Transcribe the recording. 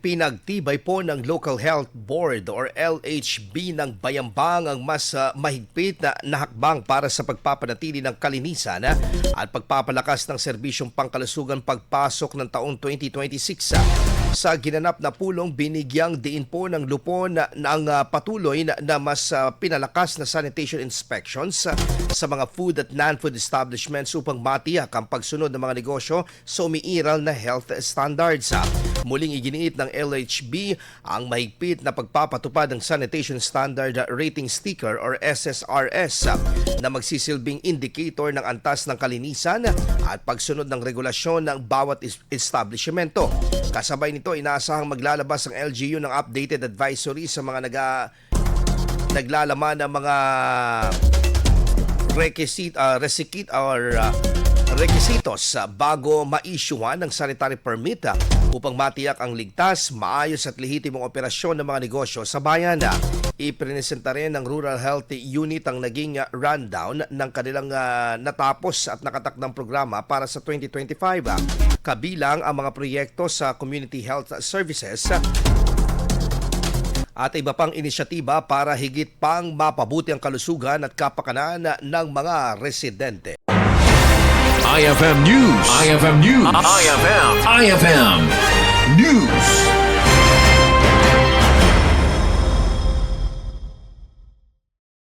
Pinagtibay po ng Local Health Board or LHB ng Bayambang ang mas mahigpit na hakbang para sa pagpapanatili ng kalinisan at pagpapalakas ng serbisyong pangkalusugan pagpasok ng taong 2026. Sa ginanap na pulong, binigyang diin po ng lupon ng patuloy na mas pinalakas na sanitation inspections sa mga food at non-food establishments upang matiyak ang pagsunod ng mga negosyo sa umiiral na health standards. Muling iginiit ng LHB ang mahigpit na pagpapatupad ng Sanitation Standard Rating Sticker or SSRS na magsisilbing indicator ng antas ng kalinisan at pagsunod ng regulasyon ng bawat establishmento. Kasabay nito, inaasahang maglalabas ang LGU ng updated advisory sa mga naglalaman ng mga requisitos bago ma-issuehan ng sanitary permit upang matiyak ang ligtas, maayos at lehitimong operasyon ng mga negosyo sa bayan. Ipresenta rin ng Rural Health Unit ang naging rundown ng kanilang natapos at nakatakdang programa para sa 2025. Kabilang ang mga proyekto sa Community Health Services at iba pang inisyatiba para higit pang mapabuti ang kalusugan at kapakanan ng mga residente. IFM News. IFM News. IFM News.